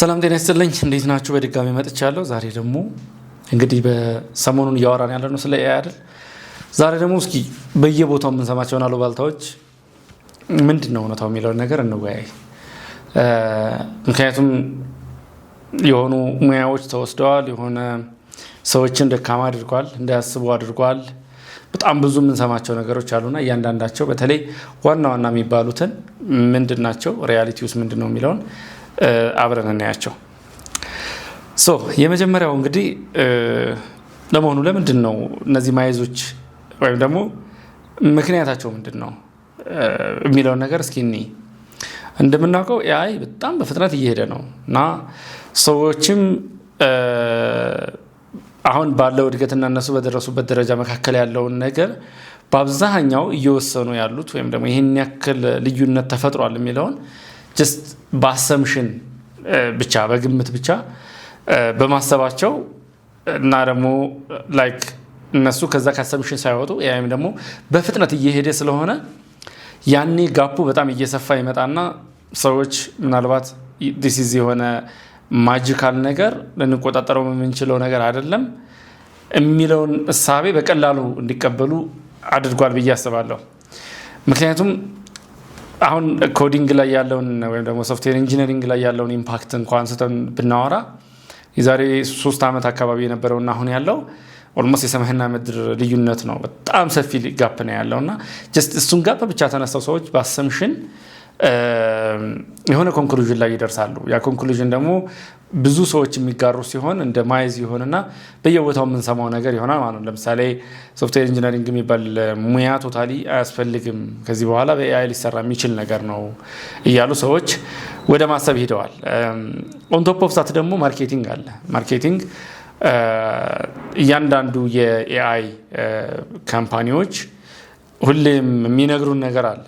ሰላም ጤና ይስጥልኝ እንዴት ናችሁ? በድጋሚ መጥቻለሁ። ዛሬ ደግሞ እንግዲህ በሰሞኑን እያወራን ያለነው ስለ ኤአይ አይደል? ዛሬ ደግሞ እስኪ በየቦታው የምንሰማቸውን አሉባልታዎች ምንድነው እውነታው የሚለውን ነገር እንወያይ። ምክንያቱም የሆኑ ሙያዎች ተወስደዋል፣ የሆነ ሰዎችን ደካማ አድርጓል፣ እንዳያስቡ አድርጓል። በጣም ብዙ የምንሰማቸው ነገሮች አሉና እያንዳንዳቸው በተለይ ዋና ዋና የሚባሉትን ምንድናቸው፣ ሪያሊቲ ውስጥ ምንድነው የሚለውን አብረን እናያቸው። የመጀመሪያው እንግዲህ ለመሆኑ ለምንድን ነው እነዚህ ማይዞች ወይም ደግሞ ምክንያታቸው ምንድን ነው የሚለውን ነገር እስኪ እንይ። እንደምናውቀው ኤአይ በጣም በፍጥነት እየሄደ ነው እና ሰዎችም አሁን ባለው እድገትና እነሱ በደረሱበት ደረጃ መካከል ያለውን ነገር በአብዛኛው እየወሰኑ ያሉት ወይም ደግሞ ይህን ያክል ልዩነት ተፈጥሯል የሚለውን ጀስት በአሰምሽን ብቻ በግምት ብቻ በማሰባቸው እና ደግሞ ላይክ እነሱ ከዛ ከአሰምሽን ሳይወጡ ኤአይም ደግሞ በፍጥነት እየሄደ ስለሆነ ያኔ ጋፑ በጣም እየሰፋ ይመጣና ሰዎች ምናልባት this is የሆነ ማጂካል ነገር ልንቆጣጠረው የምንችለው ነገር አይደለም የሚለውን እሳቤ በቀላሉ እንዲቀበሉ አድርጓል ብዬ አስባለሁ። ምክንያቱም አሁን ኮዲንግ ላይ ያለውን ወይም ደግሞ ሶፍትዌር ኢንጂነሪንግ ላይ ያለውን ኢምፓክት እንኳን አንስተን ብናወራ የዛሬ 3 ዓመት አካባቢ የነበረውና አሁን ያለው ኦልሞስት የሰማይና ምድር ልዩነት ነው። በጣም ሰፊ ጋፕ ነው ያለውና ጀስት እሱን ጋፕ ብቻ ተነስተው ሰዎች በአሰምሽን የሆነ ኮንክሉዥን ላይ ይደርሳሉ። ያ ኮንክሉዥን ደግሞ ብዙ ሰዎች የሚጋሩ ሲሆን እንደ ማይዝ ይሆንና በየቦታው የምንሰማው ነገር ይሆናል ማለት ነው። ለምሳሌ ሶፍትዌር ኢንጂነሪንግ የሚባል ሙያ ቶታሊ አያስፈልግም፣ ከዚህ በኋላ በኤአይ ሊሰራ የሚችል ነገር ነው እያሉ ሰዎች ወደ ማሰብ ሄደዋል። ኦን ቶፕ ኦፍ ዛት ደግሞ ማርኬቲንግ አለ። ማርኬቲንግ እያንዳንዱ የኤአይ ካምፓኒዎች ሁሌም የሚነግሩን ነገር አለ።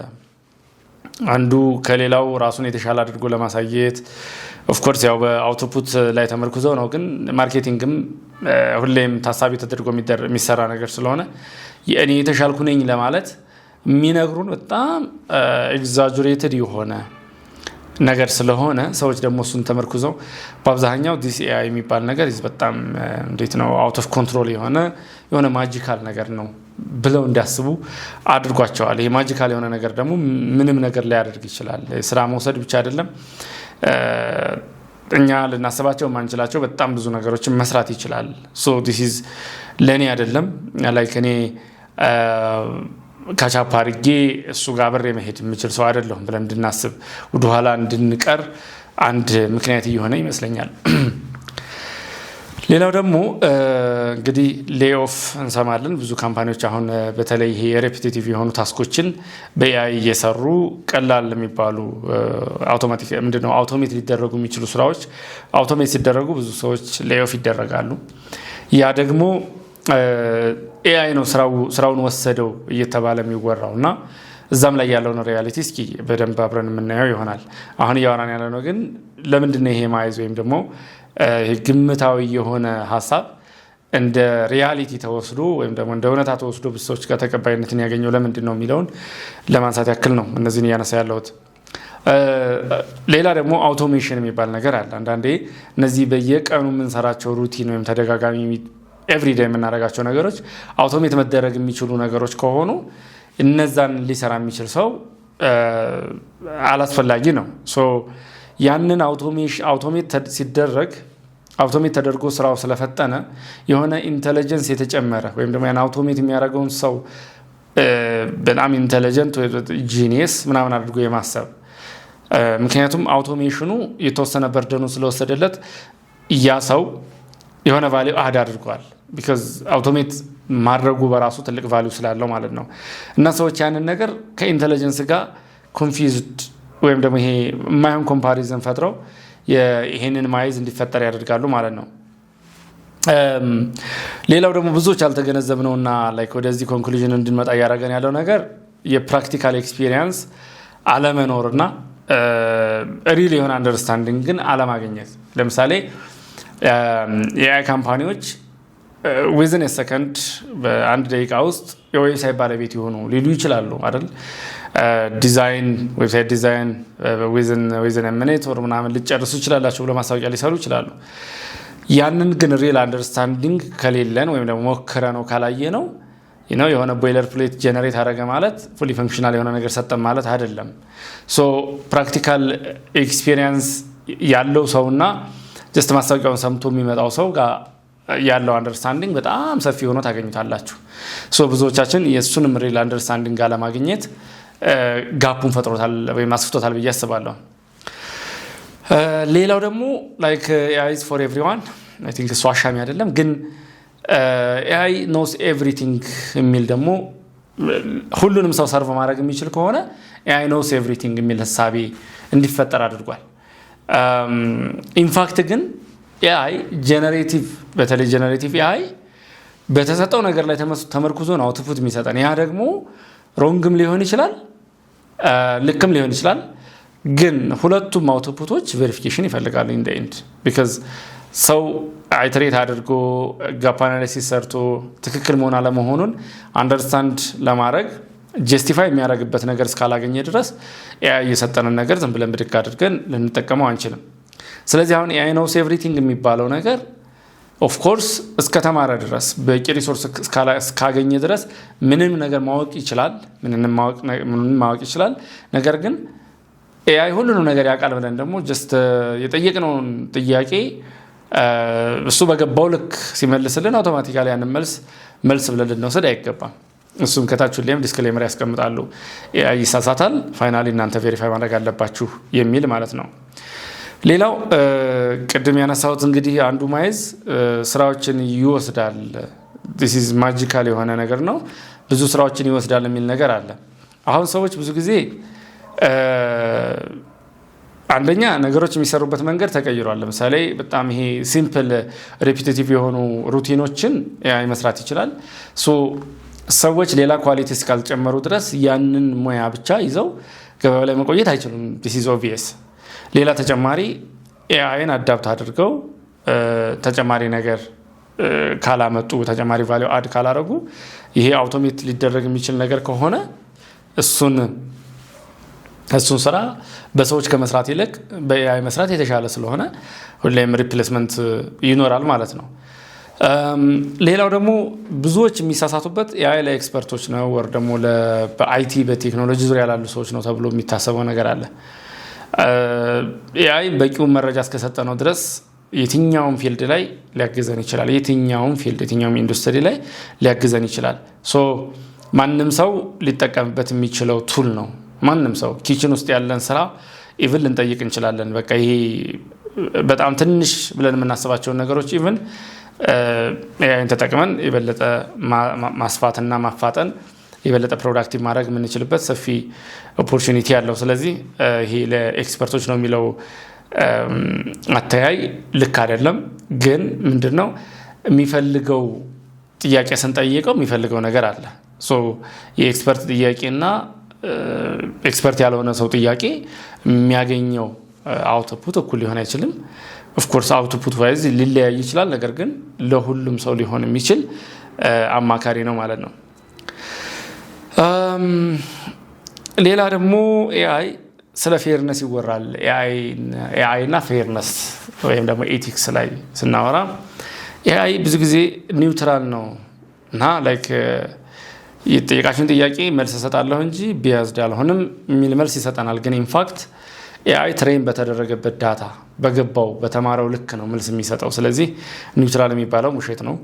አንዱ ከሌላው ራሱን የተሻለ አድርጎ ለማሳየት ኦፍኮርስ ያው በአውቶፑት ላይ ተመርኩዘው ነው፣ ግን ማርኬቲንግም ሁሌም ታሳቢ ተደርጎ የሚሰራ ነገር ስለሆነ እኔ የተሻልኩ ነኝ ለማለት የሚነግሩን በጣም ኤግዛጀሬትድ የሆነ ነገር ስለሆነ ሰዎች ደግሞ እሱን ተመርኩዘው በአብዛኛው ዲስ ኤአይ የሚባል ነገር በጣም እንዴት ነው አውት ኦፍ ኮንትሮል የሆነ ማጂካል ነገር ነው ብለው እንዲያስቡ አድርጓቸዋል። ይሄ ማጂካል የሆነ ነገር ደግሞ ምንም ነገር ላይ ያደርግ ይችላል። ስራ መውሰድ ብቻ አይደለም፣ እኛ ልናስባቸው ማንችላቸው በጣም ብዙ ነገሮችን መስራት ይችላል። ዲስ ኢዝ ለእኔ አይደለም ላይክ እኔ ካቻፕ አድርጌ እሱ ጋር አብሬ መሄድ የምችል ሰው አይደለሁም ብለን እንድናስብ ወደኋላ እንድንቀር አንድ ምክንያት እየሆነ ይመስለኛል። ሌላው ደግሞ እንግዲህ ሌኦፍ እንሰማለን። ብዙ ካምፓኒዎች አሁን በተለይ ይሄ ሬፒቲቲቭ የሆኑ ታስኮችን በኤአይ እየሰሩ ቀላል የሚባሉ አውቶማቲክ ምንድነው አውቶሜት ሊደረጉ የሚችሉ ስራዎች አውቶሜት ሲደረጉ ብዙ ሰዎች ሌኦፍ ይደረጋሉ። ያ ደግሞ ኤአይ ነው ስራውን ወሰደው እየተባለ የሚወራውና እዛም ላይ ያለውን ሪያሊቲ እስኪ በደንብ አብረን የምናየው ይሆናል። አሁን እያወራን ያለነው ግን ለምንድነው ይሄ ማይዝ ወይም ደግሞ ግምታዊ የሆነ ሀሳብ እንደ ሪያሊቲ ተወስዶ ወይም ደግሞ እንደ እውነታ ተወስዶ ብዙ ሰዎች ጋር ተቀባይነትን ያገኘው ለምንድን ነው የሚለውን ለማንሳት ያክል ነው እነዚህን እያነሳ ያለሁት። ሌላ ደግሞ አውቶሜሽን የሚባል ነገር አለ። አንዳንዴ እነዚህ በየቀኑ የምንሰራቸው ሩቲን ወይም ተደጋጋሚ ኤቭሪዴይ የምናደርጋቸው ነገሮች አውቶሜት መደረግ የሚችሉ ነገሮች ከሆኑ እነዛን ሊሰራ የሚችል ሰው አላስፈላጊ ነው። ያንን አውቶሜት ሲደረግ አውቶሜት ተደርጎ ስራው ስለፈጠነ የሆነ ኢንተለጀንስ የተጨመረ ወይም ደግሞ ያን አውቶሜት የሚያደርገውን ሰው በጣም ኢንተለጀንት ወይ ጂኒየስ ምናምን አድርጎ የማሰብ ምክንያቱም አውቶሜሽኑ የተወሰነ በርደኑ ስለወሰደለት ያ ሰው የሆነ ቫልዩ አድ አድርጓል። ቢካዝ አውቶሜት ማድረጉ በራሱ ትልቅ ቫልዩ ስላለው ማለት ነው። እና ሰዎች ያንን ነገር ከኢንተለጀንስ ጋር ኮንፊውዝድ ወይም ደግሞ ይሄ የማይሆን ኮምፓሪዝን ፈጥረው ይሄንን ማይዝ እንዲፈጠር ያደርጋሉ ማለት ነው። ሌላው ደግሞ ብዙዎች ያልተገነዘብነውና ላይክ ወደዚህ ኮንክሉዥን እንድንመጣ እያደረገን ያለው ነገር የፕራክቲካል ኤክስፒሪየንስ አለመኖርና ሪል የሆነ አንደርስታንዲንግን አለማግኘት። ለምሳሌ የኤአይ ካምፓኒዎች ዊዝን ሰከንድ በአንድ ደቂቃ ውስጥ የዌብሳይት ባለቤት የሆኑ ሊሉ ይችላሉ አይደል? ዲዛይን ዌብሳይት ዲዛይን ዊዝን ሚኒት ኦር ምናምን ሊጨርሱ ይችላላችሁ ብሎ ማስታወቂያ ሊሰሩ ይችላሉ። ያንን ግን ሪል አንደርስታንዲንግ ከሌለን ወይም ደግሞ ሞክረ ነው ካላየ ነው የሆነ ቦይለር ፕሌት ጀነሬት አደረገ ማለት ፉሊ ፈንክሽናል የሆነ ነገር ሰጠን ማለት አይደለም። ሶ ፕራክቲካል ኤክስፒሪየንስ ያለው ሰውና ጀስት ማስታወቂያውን ሰምቶ የሚመጣው ሰው ጋር ያለው አንደርስታንዲንግ በጣም ሰፊ ሆኖ ታገኙታላችሁ። ሶ ብዙዎቻችን የእሱንም ሪል አንደርስታንዲንግ ለማግኘት ጋፑን ፈጥሮታል ወይም አስፍቶታል ብዬ አስባለሁ። ሌላው ደግሞ ላይክ ኤአይ ኢዝ ፎር ኤቭሪዋን አይ ቲንክ እሱ አሻሚ አይደለም፣ ግን ኤአይ ኖስ ኤቭሪቲንግ የሚል ደግሞ ሁሉንም ሰው ሰርቭ ማድረግ የሚችል ከሆነ ኤአይ ኖስ ኤቭሪቲንግ የሚል ሀሳቤ እንዲፈጠር አድርጓል። ኢንፋክት ግን ኤአይ ጀነሬቲቭ በተለይ ጀነሬቲቭ ኤአይ በተሰጠው ነገር ላይ ተመርኩዞ ነው አውትፑት የሚሰጠን። ያ ደግሞ ሮንግም ሊሆን ይችላል ልክም ሊሆን ይችላል። ግን ሁለቱም አውትፑቶች ቬሪፊኬሽን ይፈልጋሉ ኢን ዘ ኤንድ ቢካዝ ሰው አይትሬት አድርጎ ጋፕ አናሊሲስ ሰርቶ ትክክል መሆን አለመሆኑን አንደርስታንድ ለማድረግ ጀስቲፋይ የሚያደርግበት ነገር እስካላገኘ ድረስ ኤአይ የሰጠንን ነገር ዝም ብለን ብድግ አድርገን ልንጠቀመው አንችልም። ስለዚህ አሁን ኤአይ ኖውስ ኤቭሪቲንግ የሚባለው ነገር ኦፍ ኮርስ እስከተማረ ድረስ በቂ ሪሶርስ እስካገኘ ድረስ ምንም ነገር ማወቅ ይችላል፣ ምንም ማወቅ ይችላል። ነገር ግን ኤአይ ሁሉንም ነገር ያውቃል ብለን ደግሞ ጀስት የጠየቅነውን ጥያቄ እሱ በገባው ልክ ሲመልስልን አውቶማቲካሊ ያንን መልስ ብለን ልንወስድ አይገባም። እሱም ከታች ሁሌም ዲስክሌመር ያስቀምጣሉ፣ ኤአይ ይሳሳታል፣ ፋይናሊ እናንተ ቬሪፋይ ማድረግ አለባችሁ የሚል ማለት ነው። ሌላው ቅድም ያነሳሁት እንግዲህ አንዱ ማይዝ ስራዎችን ይወስዳል። this is magical የሆነ ነገር ነው። ብዙ ስራዎችን ይወስዳል የሚል ነገር አለ። አሁን ሰዎች ብዙ ጊዜ አንደኛ ነገሮች የሚሰሩበት መንገድ ተቀይሯል። ለምሳሌ በጣም ይሄ ሲምፕል ሬፒቲቲቭ የሆኑ ሩቲኖችን ኤአይ መስራት ይችላል። ሶ ሰዎች ሌላ ኳሊቲ እስካልጨመሩ ድረስ ያንን ሙያ ብቻ ይዘው ገበያው ላይ መቆየት አይችሉም። this is obvious። ሌላ ተጨማሪ ኤአይን አዳፕት አድርገው ተጨማሪ ነገር ካላመጡ ተጨማሪ ቫልዩ አድ ካላረጉ ይሄ አውቶሜት ሊደረግ የሚችል ነገር ከሆነ እሱን ስራ በሰዎች ከመስራት ይልቅ በኤአይ መስራት የተሻለ ስለሆነ ሁሌም ሪፕሌስመንት ይኖራል ማለት ነው። ሌላው ደግሞ ብዙዎች የሚሳሳቱበት ኤአይ ላይ ኤክስፐርቶች ነው ወር ደግሞ በአይቲ በቴክኖሎጂ ዙሪያ ላሉ ሰዎች ነው ተብሎ የሚታሰበው ነገር አለ። ኤአይ በቂው መረጃ እስከሰጠ ነው ድረስ የትኛውም ፊልድ ላይ ሊያግዘን ይችላል። የትኛውም ኢንዱስትሪ ላይ ሊያግዘን ይችላል። ሶ ማንም ሰው ሊጠቀምበት የሚችለው ቱል ነው። ማንም ሰው ኪችን ውስጥ ያለን ስራ ኢቭን ልንጠይቅ እንችላለን። በቃ ይሄ በጣም ትንሽ ብለን የምናስባቸውን ነገሮች ኢቭን ኤአይን ተጠቅመን የበለጠ ማስፋትና ማፋጠን የበለጠ ፕሮዳክቲቭ ማድረግ የምንችልበት ሰፊ ኦፖርቹኒቲ ያለው። ስለዚህ ይሄ ለኤክስፐርቶች ነው የሚለው አተያይ ልክ አይደለም። ግን ምንድነው የሚፈልገው ጥያቄ ስንጠይቀው የሚፈልገው ነገር አለ። ሶ የኤክስፐርት ጥያቄና ኤክስፐርት ያልሆነ ሰው ጥያቄ የሚያገኘው አውትፑት እኩል ሊሆን አይችልም። ኦፍ ኮርስ አውትፑት ዋይዝ ሊለያይ ይችላል። ነገር ግን ለሁሉም ሰው ሊሆን የሚችል አማካሪ ነው ማለት ነው። ሌላ ደግሞ ኤአይ ስለ ፌርነስ ይወራል። ኤአይ እና ፌርነስ ወይም ደግሞ ኤቲክስ ላይ ስናወራ ኤአይ ብዙ ጊዜ ኒውትራል ነው እና ላይክ የጠየቃችሁን ጥያቄ መልስ እሰጣለሁ እንጂ ቢያዝድ አልሆንም የሚል መልስ ይሰጠናል። ግን ኢንፋክት ኤአይ ትሬን በተደረገበት ዳታ በገባው በተማረው ልክ ነው መልስ የሚሰጠው። ስለዚህ ኒውትራል የሚባለው ውሸት ነው።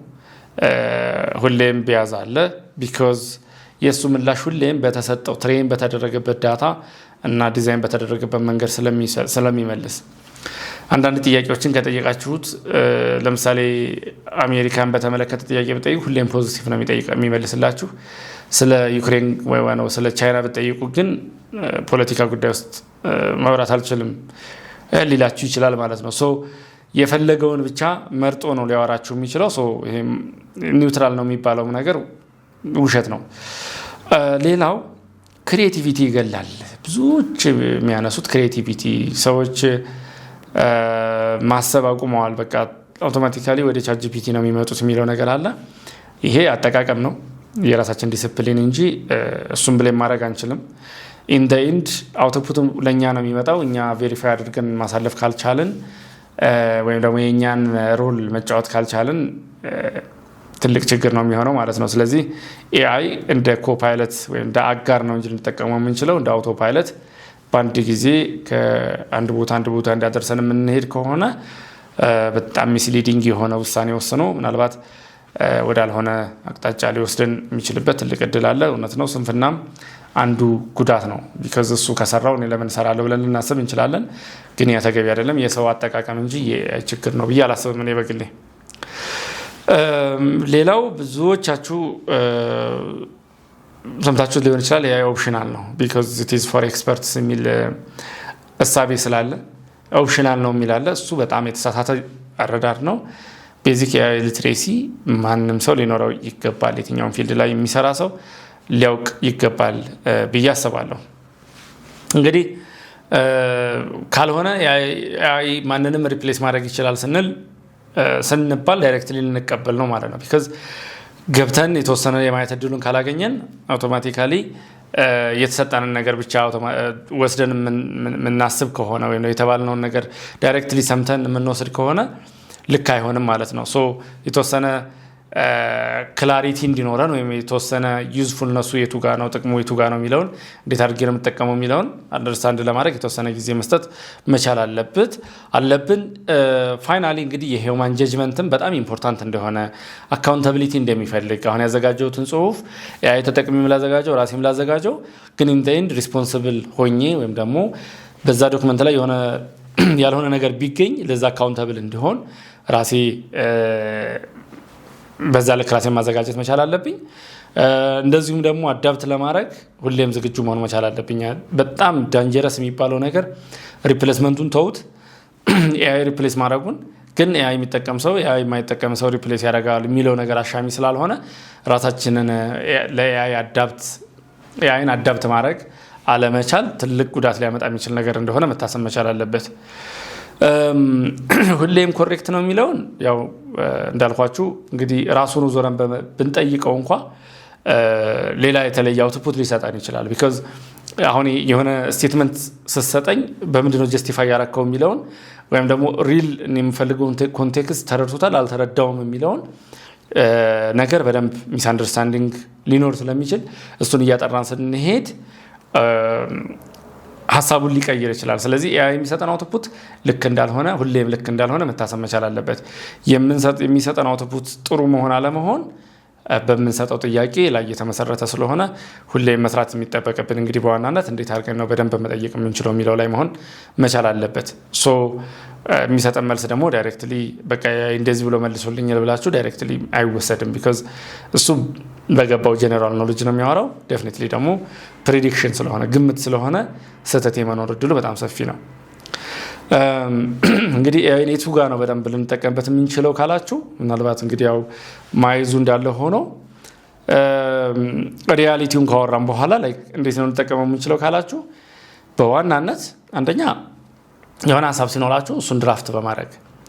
ሁሌም ቢያዝ አለ ቢኮዝ የእሱ ምላሽ ሁሌም በተሰጠው ትሬን በተደረገበት ዳታ እና ዲዛይን በተደረገበት መንገድ ስለሚመልስ አንዳንድ ጥያቄዎችን ከጠየቃችሁት ለምሳሌ አሜሪካን በተመለከተ ጥያቄ ብትጠይቁ ሁሌም ፖዚቲቭ ነው የሚመልስላችሁ። ስለ ዩክሬን ወይ ነው ስለ ቻይና ብትጠይቁ ግን ፖለቲካ ጉዳይ ውስጥ ማውራት አልችልም ሊላችሁ ይችላል ማለት ነው። ሶ የፈለገውን ብቻ መርጦ ነው ሊያወራችሁ የሚችለው። ሶ ይሄ ኒውትራል ነው የሚባለው ነገር ውሸት ነው። ሌላው ክሪኤቲቪቲ ይገላል። ብዙዎች የሚያነሱት ክሪኤቲቪቲ ሰዎች ማሰብ አቁመዋል። በቃ አውቶማቲካሊ ወደ ቻትጂፒቲ ነው የሚመጡት የሚለው ነገር አለ። ይሄ አጠቃቀም ነው የራሳችን ዲሲፕሊን እንጂ እሱም ብለን ማድረግ አንችልም። ኢን ዘ ኤንድ አውትፑቱ ለእኛ ነው የሚመጣው። እኛ ቬሪፋይ አድርገን ማሳለፍ ካልቻልን ወይም ደግሞ የእኛን ሮል መጫወት ካልቻልን ትልቅ ችግር ነው የሚሆነው ማለት ነው። ስለዚህ ኤአይ እንደ ኮፓይለት ወይም እንደ አጋር ነው እንጂ ልንጠቀመው የምንችለው እንደ አውቶ ፓይለት በአንድ ጊዜ ከአንድ ቦታ እንዲያደርሰን የምንሄድ ከሆነ በጣም ሚስሊዲንግ የሆነ ውሳኔ ወስኖ ምናልባት ወዳልሆነ አቅጣጫ ሊወስደን የሚችልበት ትልቅ እድል አለ። እውነት ነው፣ ስንፍናም አንዱ ጉዳት ነው። ቢካዝ እሱ ከሰራው እኔ ለምን እሰራለሁ ብለን ልናስብ እንችላለን። ግን ያ ተገቢ አይደለም፣ የሰው አጠቃቀም እንጂ ችግር ነው ብዬ አላስብም እኔ በግሌ። ሌላው ብዙዎቻችሁ ሰምታችሁት ሊሆን ይችላል፣ ያ ኦፕሽናል ነው ቢካዝ ኢት ኢዝ ፎር ኤክስፐርትስ የሚል እሳቤ ስላለ ኦፕሽናል ነው የሚላለ። እሱ በጣም የተሳሳተ አረዳድ ነው። ቤዚክ የኤአይ ሊትሬሲ ማንም ሰው ሊኖረው ይገባል። የትኛውን ፊልድ ላይ የሚሰራ ሰው ሊያውቅ ይገባል ብዬ አስባለሁ። እንግዲህ ካልሆነ ኤአይ ማንንም ሪፕሌስ ማድረግ ይችላል ስንባል ዳይሬክትሊ ልንቀበል ነው ማለት ነው። ቢካዝ ገብተን የተወሰነ የማየት እድሉን ካላገኘን አውቶማቲካሊ የተሰጠንን ነገር ብቻ ወስደን የምናስብ ከሆነ ወይም የተባልነውን ነገር ዳይሬክትሊ ሰምተን የምንወስድ ከሆነ ልክ አይሆንም ማለት ነው። ሶ የተወሰነ ክላሪቲ እንዲኖረን ወይም የተወሰነ ዩዝፉልነሱ የቱ ጋ ነው፣ ጥቅሙ የቱ ጋ ነው የሚለውን እንዴት አድርጌ ነው የምጠቀመው የሚለውን አንደርስታንድ ለማድረግ የተወሰነ ጊዜ መስጠት መቻል አለብን። ፋይናሊ እንግዲህ የሂውማን ጀጅመንትም በጣም ኢምፖርታንት እንደሆነ አካውንታቢሊቲ እንደሚፈልግ አሁን ያዘጋጀሁትን ጽሁፍ ኤአይ ተጠቅሜም ላዘጋጀው ራሴም ላዘጋጀው ግን ኢን ዘ ኤንድ ሪስፖንሲብል ሆኜ ወይም ደግሞ በዛ ዶክመንት ላይ የሆነ ያልሆነ ነገር ቢገኝ ለዛ አካውንታብል እንዲሆን ራሴ በዛ ልክ ራሴን ማዘጋጀት መቻል አለብኝ። እንደዚሁም ደግሞ አዳፕት ለማድረግ ሁሌም ዝግጁ መሆን መቻል አለብኝ። በጣም ዳንጀረስ የሚባለው ነገር ሪፕሌስመንቱን ተውት፣ ኤአይ ሪፕሌስ ማድረጉን ግን ኤአይ የሚጠቀም ሰው ኤአይ የማይጠቀም ሰው ሪፕሌስ ያደርጋል የሚለው ነገር አሻሚ ስላልሆነ ራሳችንን ለኤአይን አዳፕት ማድረግ አለመቻል ትልቅ ጉዳት ሊያመጣ የሚችል ነገር እንደሆነ መታሰብ መቻል አለበት። ሁሌም ኮሬክት ነው የሚለውን ያው እንዳልኳችሁ እንግዲህ ራሱን ዞረን ብንጠይቀው እንኳ ሌላ የተለየ አውትፑት ሊሰጠን ይችላል። ቢካዝ አሁን የሆነ ስቴትመንት ስትሰጠኝ በምንድነው ጀስቲፋይ ያረከው የሚለውን ወይም ደግሞ ሪል የምፈልገውን ኮንቴክስት ተረድቶታል አልተረዳውም የሚለውን ነገር በደንብ ሚስ አንደርስታንዲንግ ሊኖር ስለሚችል እሱን እያጠራን ስንሄድ ሀሳቡን ሊቀይር ይችላል። ስለዚህ ኤአይ የሚሰጠን አውትፑት ልክ እንዳልሆነ ሁሌም ልክ እንዳልሆነ መታሰብ መቻል አለበት። የሚሰጠን አውትፑት ጥሩ መሆን አለመሆን በምንሰጠው ጥያቄ ላይ የተመሰረተ ስለሆነ ሁሌም መስራት የሚጠበቅብን እንግዲህ በዋናነት እንዴት አድርገን ነው በደንብ መጠየቅ የምንችለው የሚለው ላይ መሆን መቻል አለበት። ሶ የሚሰጠን መልስ ደግሞ ዳይሬክትሊ በቃ እንደዚህ ብሎ መልሶልኛል ብላችሁ ዳይሬክትሊ አይወሰድም። ቢካዝ እሱ በገባው ጀነራል ኖሌጅ ነው የሚያወራው። ዴፊኒትሊ ደግሞ ፕሬዲክሽን ስለሆነ ግምት ስለሆነ ስህተት የመኖር እድሉ በጣም ሰፊ ነው። እንግዲህ ኤአይኔቱ ጋር ነው በደንብ ልንጠቀምበት የምንችለው ካላችሁ ምናልባት እንግዲህ ያው ማይዙ እንዳለ ሆኖ ሪያሊቲውን ካወራን በኋላ ላይ እንዴት ነው ልንጠቀመው የምንችለው ካላችሁ በዋናነት አንደኛ የሆነ ሀሳብ ሲኖራችሁ እሱን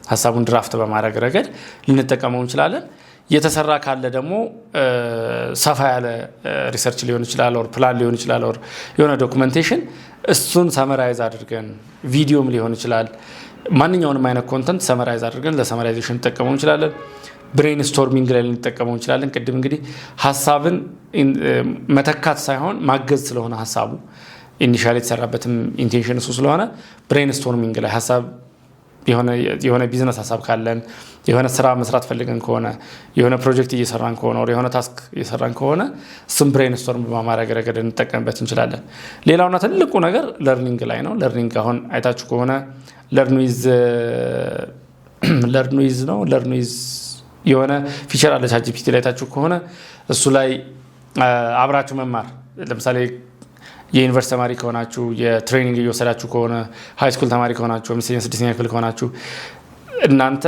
ሀሳቡን ድራፍት በማድረግ ረገድ ልንጠቀመው እንችላለን። የተሰራ ካለ ደግሞ ሰፋ ያለ ሪሰርች ሊሆን ይችላል ኦር ፕላን ሊሆን ይችላል ኦር የሆነ ዶክመንቴሽን እሱን ሰመራይዝ አድርገን ቪዲዮም ሊሆን ይችላል ማንኛውንም አይነት ኮንተንት ሰመራይዝ አድርገን ለሰመራይዜሽን እንጠቀመው እንችላለን። ብሬን ስቶርሚንግ ላይ ልንጠቀመው እንችላለን። ቅድም እንግዲህ ሀሳብን መተካት ሳይሆን ማገዝ ስለሆነ ሀሳቡ ኢኒሻሊ የተሰራበትም ኢንቴንሽን እሱ ስለሆነ ብሬን ስቶርሚንግ ላይ ሀሳብ የሆነ ቢዝነስ ሀሳብ ካለን የሆነ ስራ መስራት ፈልገን ከሆነ የሆነ ፕሮጀክት እየሰራን ከሆነ ወር የሆነ ታስክ እየሰራን ከሆነ እሱም ብሬን ስቶርም በማድረግ ረገድ እንጠቀምበት እንችላለን። ሌላውና ትልቁ ነገር ለርኒንግ ላይ ነው። ለርኒንግ አሁን አይታችሁ ከሆነ ለርንዊዝ የሆነ ፊቸር አለ ቻትጂፒቲ ላይ አይታችሁ ከሆነ እሱ ላይ አብራችሁ መማር ለምሳሌ የዩኒቨርሲቲ ተማሪ ከሆናችሁ የትሬኒንግ እየወሰዳችሁ ከሆነ ሃይስኩል ተማሪ ከሆናችሁ 5ኛ ክፍል ከሆናችሁ እናንተ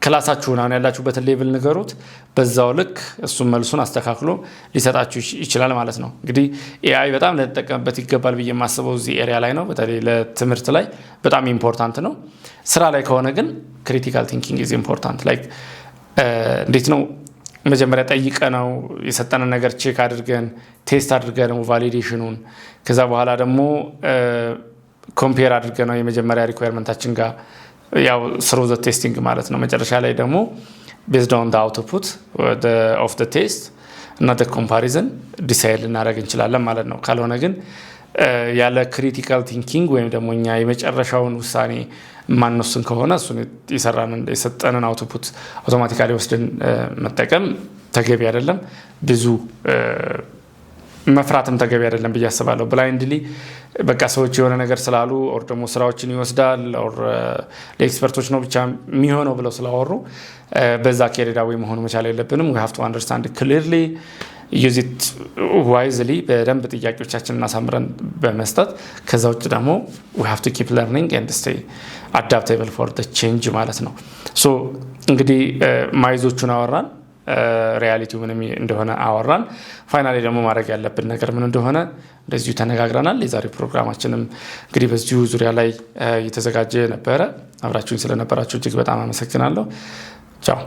ክላሳችሁን አሁን ያላችሁበትን ሌቭል ንገሩት። በዛው ልክ እሱም መልሱን አስተካክሎ ሊሰጣችሁ ይችላል ማለት ነው። እንግዲህ ኤአይ በጣም ልንጠቀምበት ይገባል ብዬ የማስበው እዚህ ኤሪያ ላይ ነው። በተለይ ለትምህርት ላይ በጣም ኢምፖርታንት ነው። ስራ ላይ ከሆነ ግን ክሪቲካል ቲንኪንግ ኢዝ ኢምፖርታንት። ላይክ እንዴት ነው መጀመሪያ ጠይቀ ነው የሰጠነን ነገር ቼክ አድርገን ቴስት አድርገን ነው ቫሊዴሽኑን ከዛ በኋላ ደግሞ ኮምፔር አድርገን ነው የመጀመሪያ ሪኳየርመንታችን ጋር ያው ስሩ ዘ ቴስቲንግ ማለት ነው መጨረሻ ላይ ደግሞ based on the output of the test እና the comparison ዲሳይድ ልናደርግ እንችላለን ማለት ነው ካልሆነ ግን ያለ ክሪቲካል ቲንኪንግ ወይም ደግሞ እኛ የመጨረሻውን ውሳኔ ማንወስን ከሆነ እሱን የሰጠንን አውትፑት አውቶማቲካሊ ወስደን መጠቀም ተገቢ አይደለም ብዙ መፍራትም ተገቢ አይደለም ብዬ አስባለሁ ብላይንድሊ በቃ ሰዎች የሆነ ነገር ስላሉ ኦር ደግሞ ስራዎችን ይወስዳል ኦር ለኤክስፐርቶች ነው ብቻ የሚሆነው ብለው ስላወሩ በዛ ከሬዳዊ መሆኑ መቻል የለብንም we have to understand it clearly use it wisely በደንብ ጥያቄዎቻችንን አሳምረን በመስጠት ከዛ ውጭ ደግሞ we have to keep learning and stay adaptable for the change ማለት ነው ሶ እንግዲህ ማይዞቹን አወራን ሪያሊቲው ምን እንደሆነ አወራን ፋይናሊ ደግሞ ማድረግ ያለብን ነገር ምን እንደሆነ እንደዚሁ ተነጋግረናል የዛሬው ፕሮግራማችንም እንግዲህ በዚሁ ዙሪያ ላይ የተዘጋጀ ነበር አብራችሁኝ ስለነበራችሁ እጅግ በጣም አመሰግናለሁ ቻው